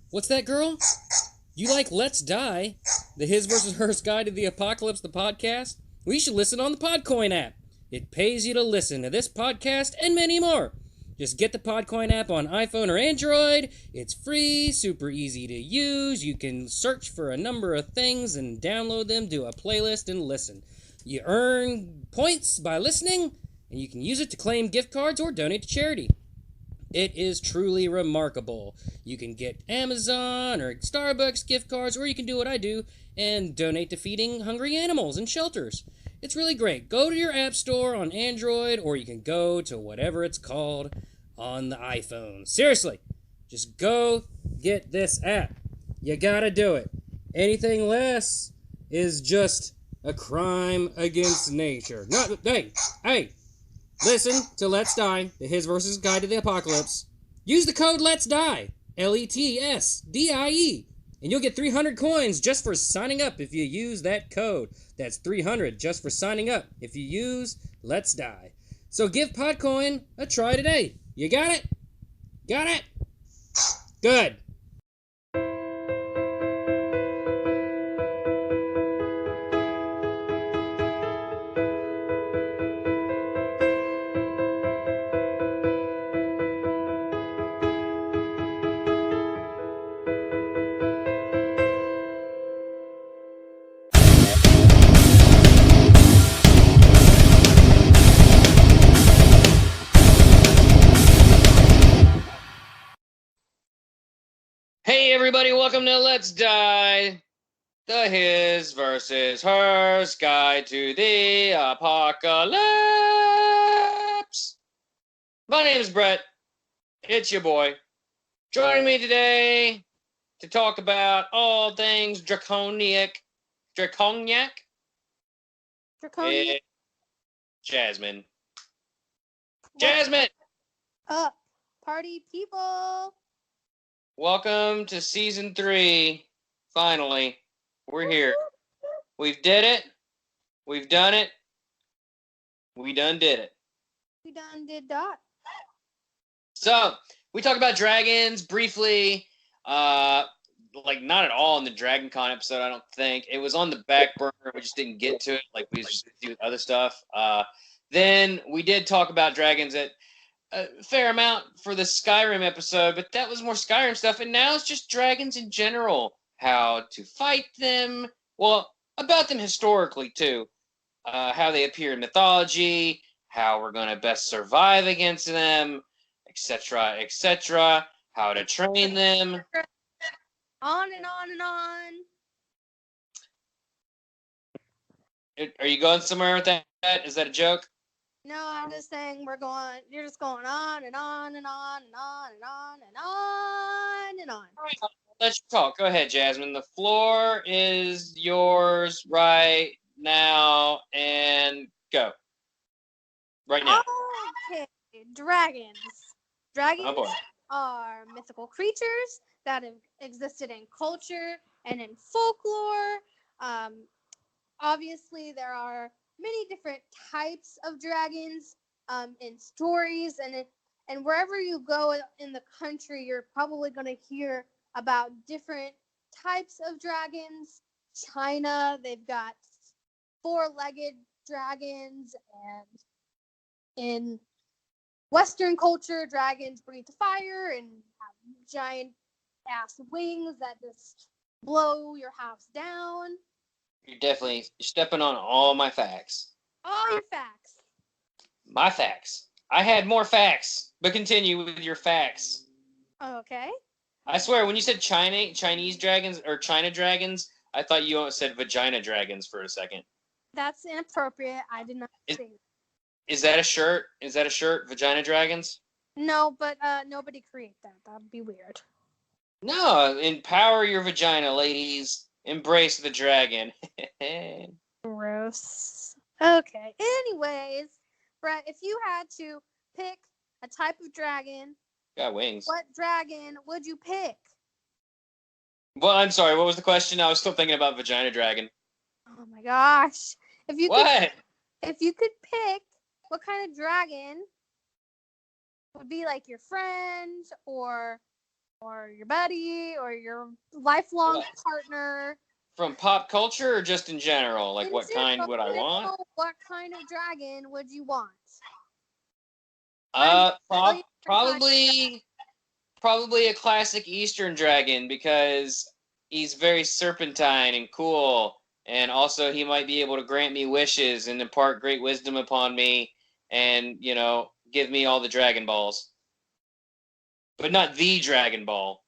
What's that, girl? You like Let's Die, the His versus Hers Guide to the Apocalypse, the podcast? Well, you should listen on the Podcoin app. It pays you to listen to this podcast and many more. Just get the Podcoin app on iPhone or Android. It's free, super easy to use. You can search for a number of things and download them to a playlist and listen. You earn points by listening, and you can use it to claim gift cards or donate to charity. It is truly remarkable. You can get Amazon or Starbucks gift cards, or you can do what I do and donate to feeding hungry animals in shelters. It's really great. Go to your app store on Android, or you can go to whatever it's called on the iPhone. Seriously, just go get this app. You gotta do it. Anything less is just a crime against nature. Hey, listen to Let's Die, the His versus Guide to the Apocalypse. Use the code Let's Die, LETSDIE, and you'll get 300 coins just for signing up if you use that code. That's 300 just for signing up if you use Let's Die. So give Podcoin a try today. You got it? Got it? Good. Hey everybody, welcome to Let's Die, the His versus Hers Guide to the Apocalypse. My name is Brett. It's your boy. Joining me today to talk about all things draconiac is Jazmin. Jazmin! Up, party people! Welcome to season 3. Finally, we're here. We've did it. We've done it. We done did it. We done did that. So, we talked about dragons briefly. Like, not at all in the Dragon Con episode, I don't think. It was on the back burner. We just didn't get to it like we just do with other stuff. Then we did talk about dragons at a fair amount for the Skyrim episode, but that was more Skyrim stuff, and now it's just dragons in general. How to fight them. Well, about them historically, too. How they appear in mythology, how we're going to best survive against them, etc., etc., how to train them. On and on and on. Are you going somewhere with that? Is that a joke? No, I'm just saying you're just going on and on and on and on and on and on and on. All right, I'll let you talk. Go ahead, Jazmin. The floor is yours right now, and go. Right now. Okay, dragons. Dragons Oh, boy. are mythical creatures that have existed in culture and in folklore. Obviously, there are many different types of dragons in stories, and wherever you go in the country, you're probably going to hear about different types of dragons. China, they've got 4-legged dragons, and in Western culture, dragons breathe fire and have giant ass wings that just blow your house down. You're stepping on all my facts. All your facts. My facts. I had more facts, but continue with your facts. Okay. I swear, when you said Chinese dragons or China dragons, I thought you said vagina dragons for a second. That's inappropriate. I did not say that. Is that a shirt? Is that a shirt? Vagina dragons? No, but nobody create that. That'd be weird. No, empower your vagina, ladies. Embrace the dragon. Gross. Okay. Anyways, Brett, if you had to pick a type of dragon, Got wings. what dragon would you pick? Well, I'm sorry. What was the question? I was still thinking about vagina dragon. Oh my gosh. If you What? could pick what kind of dragon would be like your friend or or your buddy or your lifelong partner? From pop culture or just in general? Like, In what kind general, would I want? what kind of dragon would you want? Probably a classic Eastern dragon because he's very serpentine and cool, and also he might be able to grant me wishes and impart great wisdom upon me, and give me all the Dragon Balls, but not the Dragon Ball,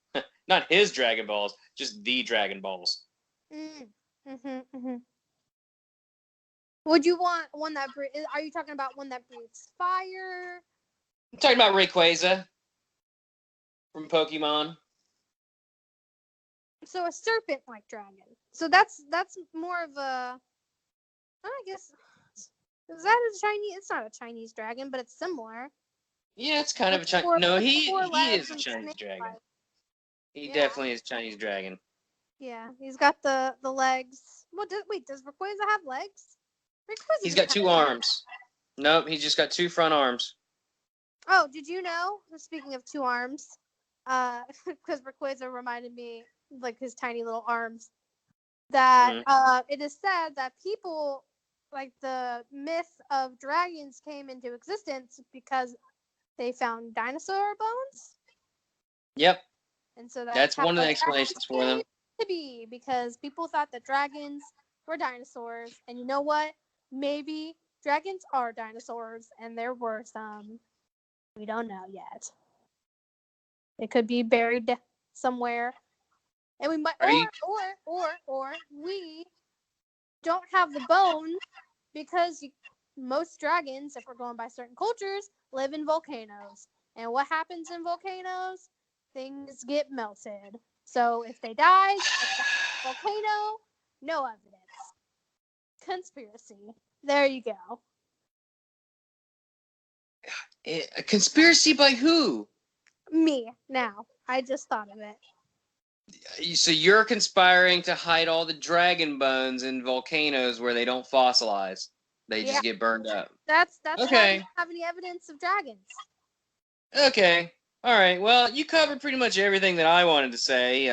not his Dragon Balls, just the Dragon Balls. Would you want one that are you talking about one that breathes fire? I'm talking about Rayquaza from Pokemon. So a serpent-like dragon. So that's more of a, I guess, is that a Chinese? It's not a Chinese dragon, but it's similar. Yeah, it's kind of a Chinese. No, he is a Chinese dragon. He definitely is a Chinese dragon. Yeah, he's got the legs. Does Rayquaza have legs? He's got 2 arms. Nope, he's just got 2 front arms. Oh, did you know? Speaking of 2 arms, because Rayquaza reminded me like his tiny little arms. That it is said that people, like the myth of dragons, came into existence because they found dinosaur bones. Yep. And so that's one of the explanations for them. To be because people thought that dragons were dinosaurs, and you know what? Maybe dragons are dinosaurs, and there were some. We don't know yet. It could be buried somewhere, and we might, or we don't have the bone because most dragons, if we're going by certain cultures, live in volcanoes. And what happens in volcanoes? Things get melted. So if they died, volcano, no evidence. Conspiracy. There you go. A conspiracy by who? Me. Now. I just thought of it. So you're conspiring to hide all the dragon bones in volcanoes where they don't fossilize. They just get burned up. That's okay. Why we don't have any evidence of dragons. Okay. All right. Well, you covered pretty much everything that I wanted to say.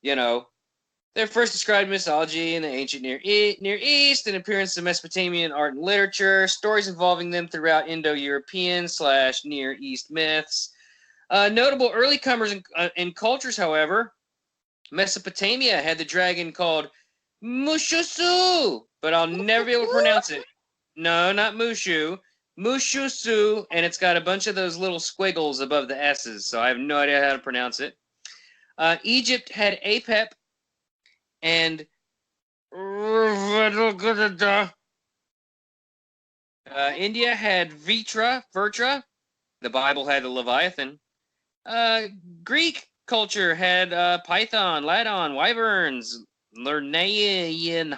They're first described in mythology in the ancient Near East, an appearance in Mesopotamian art and literature, stories involving them throughout Indo-European / Near East myths. Notable early comers in cultures, however, Mesopotamia had the dragon called Mushusu, but I'll never be able to pronounce it. No, not Mushu. Mushusu, and it's got a bunch of those little squiggles above the S's, so I have no idea how to pronounce it. Egypt had Apep, and India had Vertra. The Bible had the Leviathan. Greek culture had Python, Ladon, Wyverns, Lernaean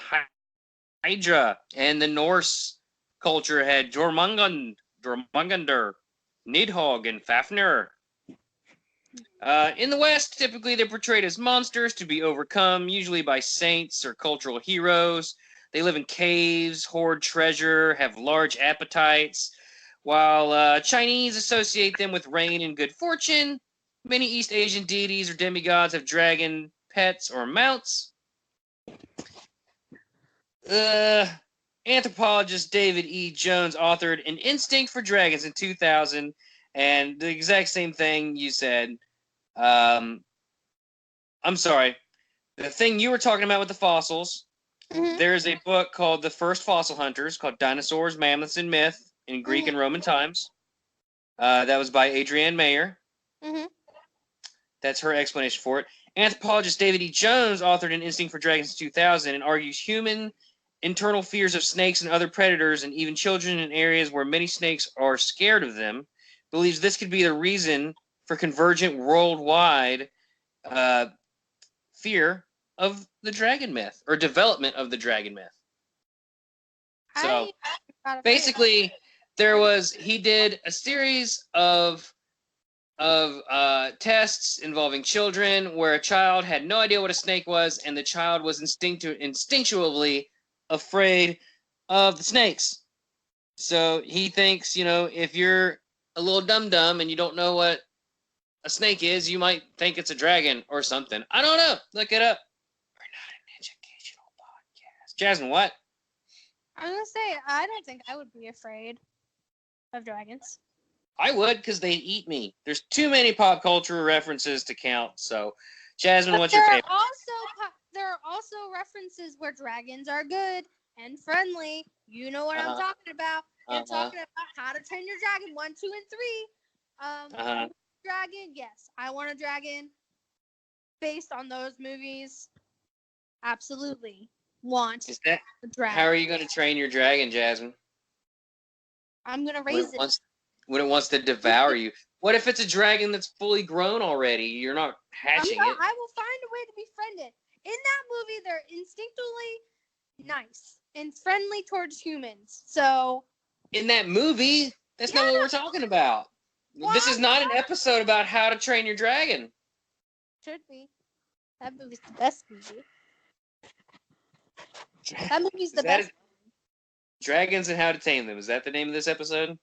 Hydra, and the Norse culture had Jormungandr, Nidhogg, and Fafnir. In the West, typically they're portrayed as monsters to be overcome, usually by saints or cultural heroes. They live in caves, hoard treasure, have large appetites. While Chinese associate them with rain and good fortune, many East Asian deities or demigods have dragon pets or mounts. Anthropologist David E. Jones authored An Instinct for Dragons in 2000, and the exact same thing you said. I'm sorry. The thing you were talking about with the fossils, there's a book called The First Fossil Hunters, called Dinosaurs, Mammoths, and Myth in Greek and Roman times. That was by Adrienne Mayer. That's her explanation for it. Anthropologist David E. Jones authored An Instinct for Dragons in 2000 and argues human internal fears of snakes and other predators, and even children in areas where many snakes are scared of them, believes this could be the reason for convergent worldwide fear of the dragon myth, or development of the dragon myth. So basically, he did a series of tests involving children where a child had no idea what a snake was, and the child was instinctually afraid of the snakes. So he thinks, if you're a little dum-dum and you don't know what a snake is, you might think it's a dragon or something. I don't know. Look it up. We're not an educational podcast. Jazmin, what? I'm gonna say I don't think I would be afraid of dragons. I would, because they'd eat me. There's too many pop culture references to count. So, Jazmin, what's your favorite? There are also references where dragons are good and friendly. You know what I'm talking about. You're talking about How to Train Your Dragon 1, 2, and 3. Dragon, yes, I want a dragon. Based on those movies, absolutely want a dragon. How are you going to train your dragon, Jazmin? I'm gonna raise it. When it wants to devour you. What if it's a dragon that's fully grown already? You're not hatching it. I will find a way to befriend it. In that movie, they're instinctively nice and friendly towards humans. So in that movie, that's not what we're talking about. What? This is not an episode about How to Train Your Dragon. Should be. That movie's the best movie. That movie's the best. Dragons and How to Tame Them. Is that the name of this episode?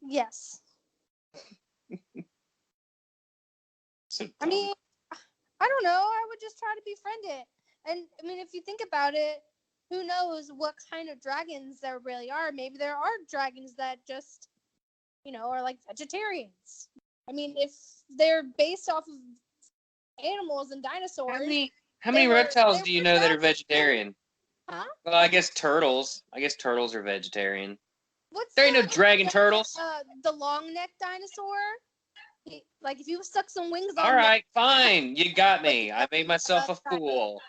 Yes. I mean, I don't know. I would just try to befriend it. And, I mean, if you think about it, who knows what kind of dragons there really are. Maybe there are dragons that just, are like vegetarians. I mean, if they're based off of animals and dinosaurs. How many reptiles do you know that are vegetarian? Huh? Well, I guess turtles. Turtles are vegetarian. There ain't no dragon turtles. The long-necked dinosaur. If you stuck some wings on. All right, fine. You got me. I made myself a fool.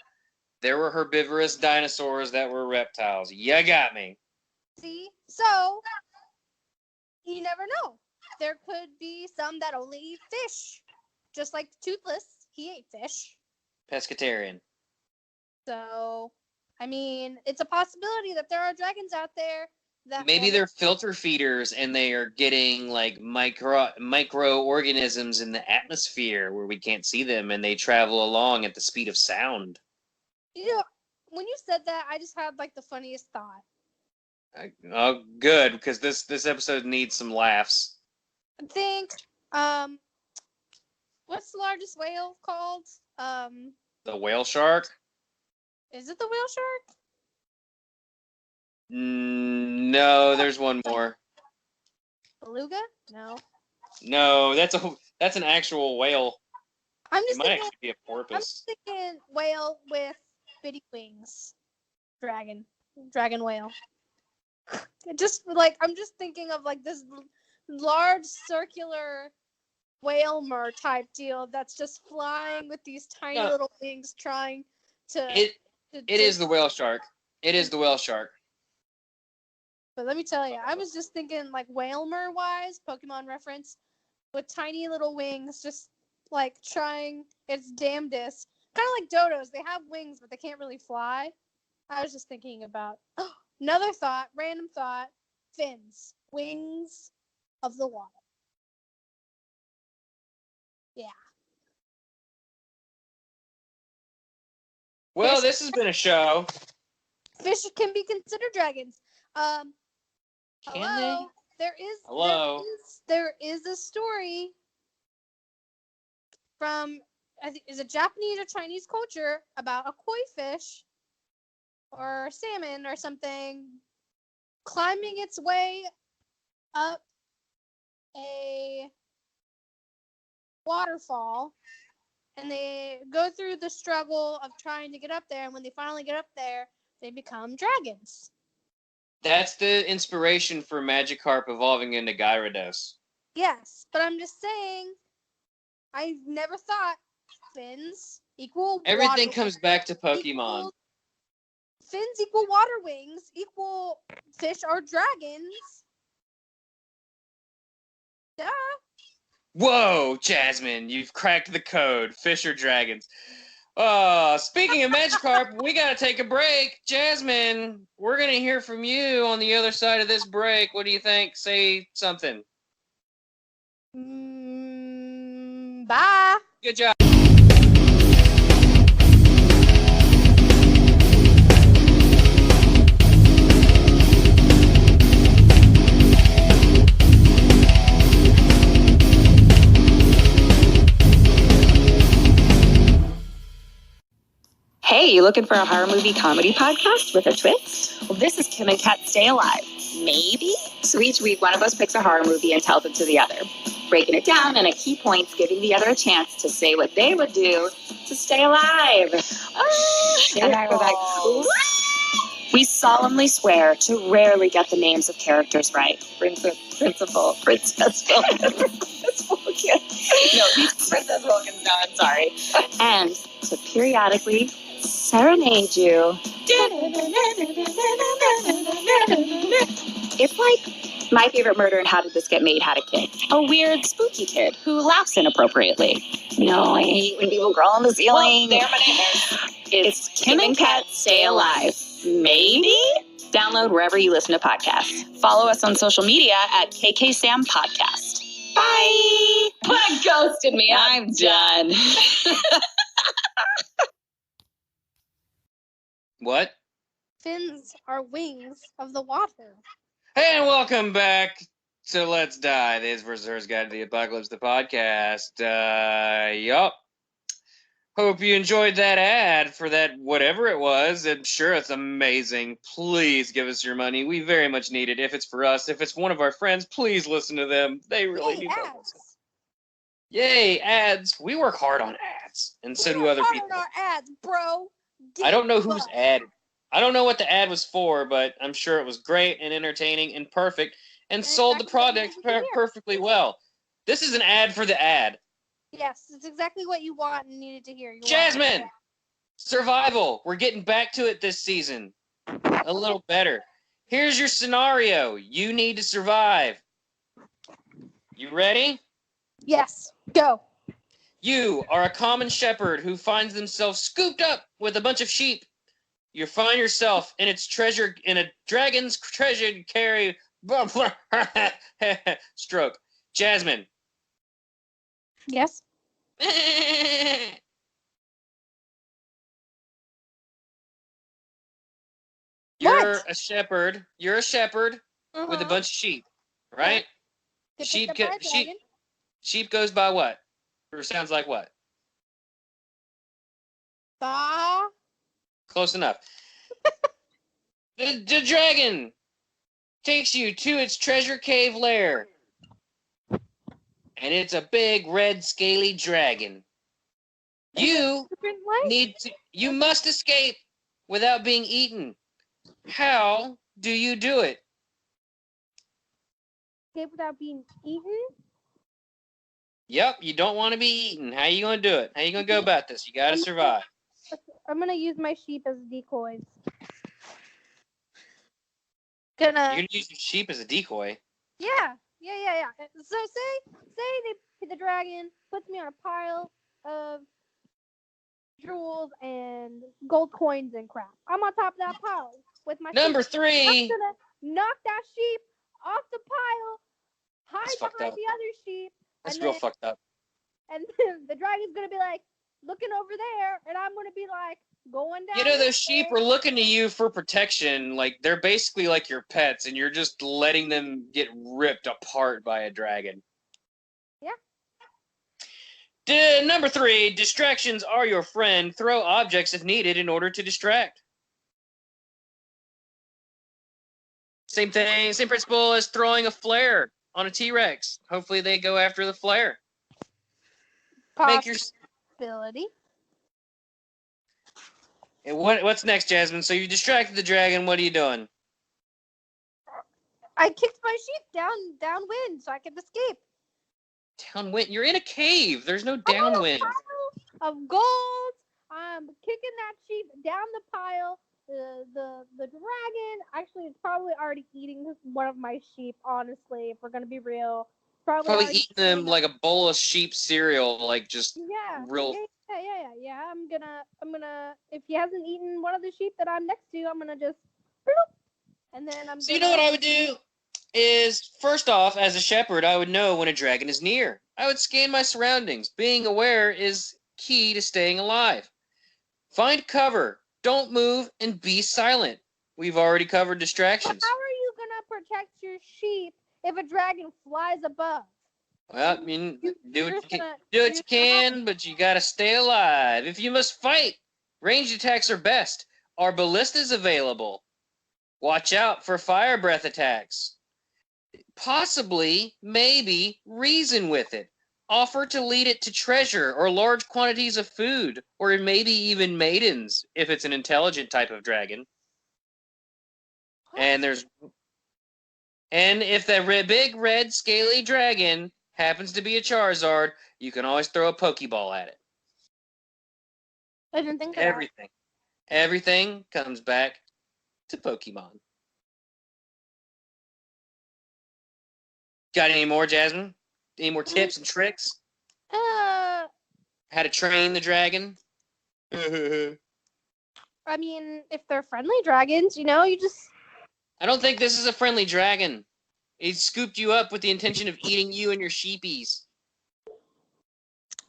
There were herbivorous dinosaurs that were reptiles. You got me. See? So, you never know. There could be some that only eat fish. Just like Toothless. He ate fish. Pescatarian. So, I mean, it's a possibility that there are dragons out there that maybe they're filter feeders and they are getting like microorganisms in the atmosphere where we can't see them, and they travel along at the speed of sound. When you said that, I just had like the funniest thought. Oh, good, because this episode needs some laughs. I think, what's the largest whale called? The whale shark? Is it the whale shark? No, there's one more. Beluga? No, that's an actual whale. It might actually be a porpoise. I'm just thinking whale with bitty wings. Dragon whale. I'm just thinking of like this large circular whale type deal that's just flying with these tiny little wings trying to. It is the whale shark. It is the whale shark. But let me tell you, I was just thinking like Whalmer-wise, Pokemon reference, with tiny little wings, just like trying its damnedest. Kind of like dodos. They have wings, but they can't really fly. I was just thinking about another thought, random thought, fins, wings of the water. Yeah. Well, this has been a show. Fish can be considered dragons. Can they? There is a story from, I think, is it Japanese or Chinese culture about a koi fish or salmon or something climbing its way up a waterfall, and they go through the struggle of trying to get up there, and when they finally get up there, they become dragons. That's the inspiration for Magikarp evolving into Gyarados. Yes, but I'm just saying, I never thought fins equal everything comes back to Pokemon. Fins equal water wings equal fish or dragons. Duh. Whoa, Jazmin, you've cracked the code. Fish or dragons. Speaking of Magikarp, we gotta take a break. Jazmin, we're gonna hear from you on the other side of this break. What do you think? Say something. Bye. Good job. Hey, you looking for a horror movie comedy podcast with a twist? Well, this is Kim and Kat Stay Alive. Maybe? So each week, one of us picks a horror movie and tells it to the other, breaking it down and at key points, giving the other a chance to say what they would do to stay alive. And I was like, "What?" We solemnly swear to rarely get the names of characters right. Principal, Princess Vulcan. No, he's Princess Vulcan. No, I'm sorry. And to periodically serenade you. It's like My Favorite Murder and How Did This Get Made had a kid. A weird, spooky kid who laughs inappropriately. No, I hate when people crawl on the ceiling. Well, they're my nightmares. It's Kim and Kat Stay Alive. Maybe? Download wherever you listen to podcasts. Follow us on social media at KKSam Podcast. Bye! Ghosted me. I'm done. What? Fins are wings of the water. Hey, and welcome back to Let's Die, the His vs. Hers Guide to the Apocalypse, the podcast. Yup. Hope you enjoyed that ad for that whatever it was. I'm sure it's amazing. Please give us your money. We very much need it. If it's for us, if it's one of our friends, please listen to them. They really need help. Yay, ads. We work hard on ads. And so do other people. On our ads, bro. I don't know whose ad. I don't know what the ad was for, but I'm sure it was great and entertaining and perfect and sold the product perfectly well. This is an ad for the ad. Yes, it's exactly what you want and needed to hear. Jazmin! Survival. We're getting back to it this season. A little better. Here's your scenario. You need to survive. You ready? Yes. Go. You are a common shepherd who finds themselves scooped up with a bunch of sheep. You find yourself in a dragon's treasure carry stroke. Jazmin. Yes. You're a shepherd with a bunch of sheep, right? Sheep goes by what? Or sounds like what? Ba. Close enough. The dragon takes you to its treasure cave lair. And it's a big, red, scaly dragon. You must escape without being eaten. How do you do it? Escape without being eaten? Yep, you don't want to be eaten. How are you going to do it? How are you going to go about this? You got to survive. I'm going to use my sheep as decoys. You're going to use your sheep as a decoy? Yeah. So say the dragon puts me on a pile of jewels and gold coins and crap. I'm on top of that pile with my Number sheep. 3. I'm gonna knock that sheep off the pile, hide behind the other sheep. That's real fucked up. And then the dragon's gonna be like looking over there, and I'm gonna be like going down. You know, those sheep are looking to you for protection. Like, they're basically like your pets, and you're just letting them get ripped apart by a dragon. Yeah. Number 3, distractions are your friend. Throw objects if needed in order to distract. Same thing, same principle as throwing a flare on a T-Rex. Hopefully they go after the flare. Possibility. And what's next, Jazmin? So you distracted the dragon. What are you doing? I kicked my sheep downwind so I could escape. Downwind? You're in a cave. There's no downwind. Of gold. I'm kicking that sheep down the pile. The dragon actually is probably already eating one of my sheep. Honestly, if we're gonna be real, probably eating them like a bowl of sheep cereal, like just real. Yeah. I'm gonna. If he hasn't eaten one of the sheep that I'm next to, I'm gonna just. Bloop, and then I'm. So you know what I would do is, first off, as a shepherd, I would know when a dragon is near. I would scan my surroundings. Being aware is key to staying alive. Find cover. Don't move and be silent. We've already covered distractions. How are you gonna protect your sheep if a dragon flies above? Well, I mean, do what you can, but you gotta stay alive. If you must fight, Ranged attacks are best. Are ballistas available? Watch out for fire breath attacks. Possibly, maybe, reason with it. Offer to lead it to treasure or large quantities of food, or maybe even maidens, if it's an intelligent type of dragon. What? And if the big red scaly dragon happens to be a Charizard, you can always throw a Pokeball at it. I didn't think of Everything. Everything comes back to Pokemon. Got any more, Jasmine? Any more tips and tricks? that. How to train the dragon? I mean, if they're friendly dragons, you just... I don't think this is a friendly dragon. He scooped you up with the intention of eating you and your sheepies.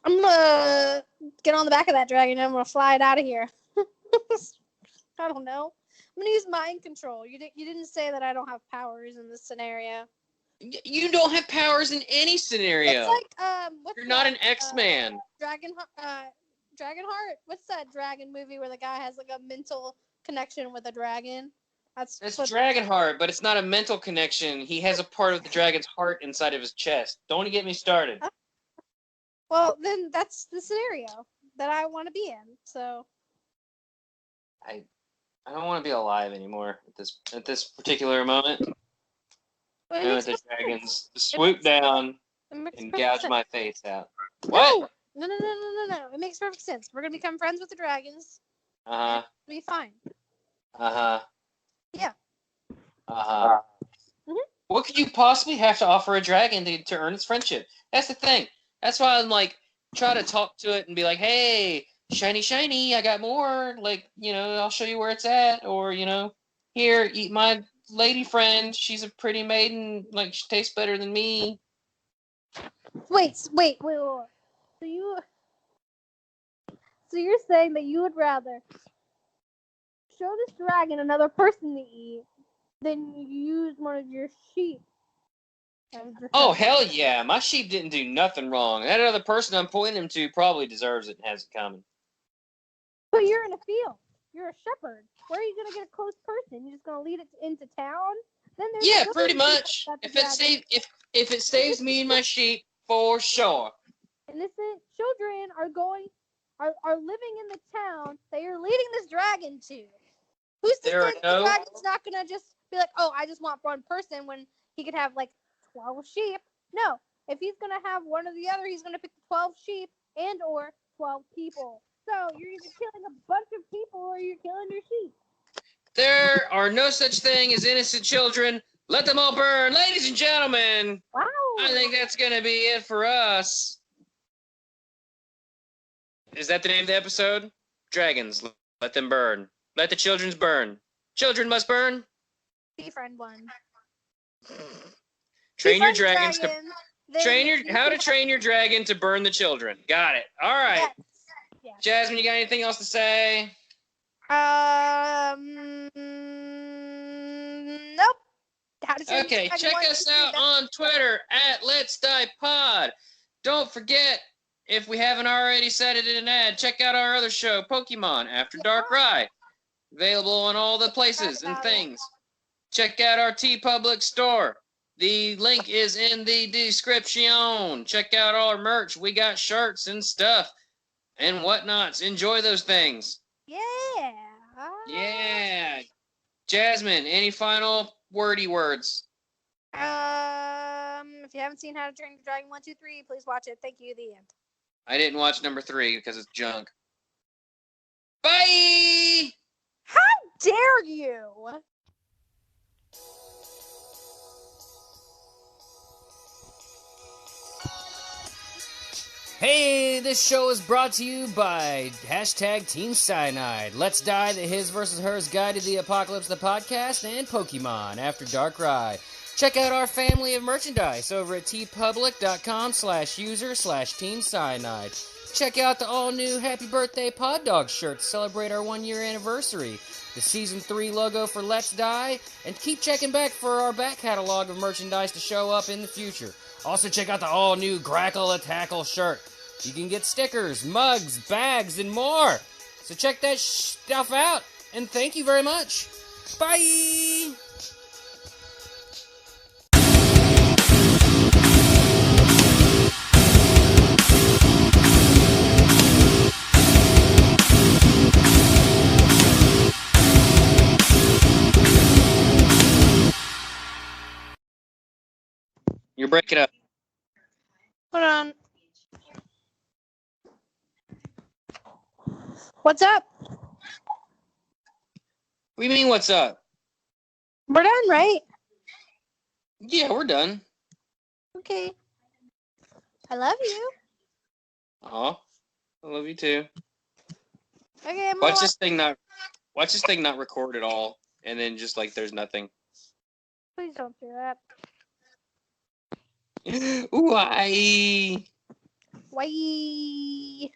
I'm gonna get on the back of that dragon and I'm gonna fly it out of here. I don't know. I'm gonna use mind control. You didn't say that I don't have powers in this scenario. You don't have powers in any scenario. It's like You're not an X-Man. Dragonheart. What's that dragon movie where the guy has like a mental connection with a dragon? That's Dragonheart, but it's not a mental connection. He has a part of the dragon's heart inside of his chest. Don't get me started. Well, then that's the scenario that I want to be in. So I don't want to be alive anymore at this particular moment. I want the dragons to swoop down and gouge my face out. What? No. It makes perfect sense. We're gonna become friends with the dragons. Uh-huh. It'll be fine. Uh-huh. Yeah. Uh-huh. Mhm. What could you possibly have to offer a dragon to earn its friendship? That's the thing. That's why I'm like, try to talk to it and be like, hey, shiny, I got more. Like, I'll show you where it's at. Or, here, eat my lady friend. She's a pretty maiden. Like, she tastes better than me. Wait. So you're saying that you would rather show this dragon another person to eat than use one of your sheep? Oh, hell yeah. My sheep didn't do nothing wrong. That other person I'm pointing him to probably deserves it and has it coming. But you're in a field. You're a shepherd. Where are you going to get a close person? You're just going to lead it into town? Then Yeah, pretty much. If it saves me and my sheep, for sure. Innocent children are living in the town that you're leading this dragon to. Who's to say the dragon's not going to just be like, oh, I just want one person when he could have like 12 sheep? No. If he's going to have one or the other, he's going to pick 12 sheep and or 12 people. So you're either killing a bunch of people or you're killing your sheep. There are no such thing as innocent children. Let them all burn. Ladies and gentlemen, wow. I think that's going to be it for us. Is that the name of the episode? Dragons, let them burn. Let the children burn. Children must burn. Befriend one. Train your dragons to how to train your dragon to burn the children. Got it. All right. Yes. Jasmine, you got anything else to say? Nope. Okay, check us out on Twitter at LetsDiePod. Don't forget, if we haven't already said it in an ad, check out our other show, Pokemon After Darkrai. Available on all the places and things. Check out our TeePublic store. The link is in the description. Check out our merch. We got shirts and stuff and whatnots. Enjoy those things. Yeah. Yeah. Jasmine, any final wordy words? If you haven't seen How to Train Your Dragon 1, 2, 3, please watch it. Thank you. The end. I didn't watch number 3 because it's junk. Bye! How dare you? Hey, this show is brought to you by #Team Cyanide, Let's Die, the His vs. Hers Guide to the Apocalypse, the podcast, and Pokemon After Darkrai. Check out our family of merchandise over at tpublic.com/user/Team Cyanide. Check out the all-new Happy Birthday Pod Dog shirt to celebrate our 1-year anniversary, the Season 3 logo for Let's Die, and keep checking back for our back catalog of merchandise to show up in the future. Also check out the all-new Grackle a Tackle shirt. You can get stickers, mugs, bags, and more. So check that stuff out, and thank you very much. Bye! You're breaking up. Hold on. What's up? What do you mean, what's up? We're done, right? Yeah, we're done. Okay. I love you. Aw, I love you too. Okay, I'm Watch this thing not record at all, and then just like there's nothing. Please don't do that. Why? Why?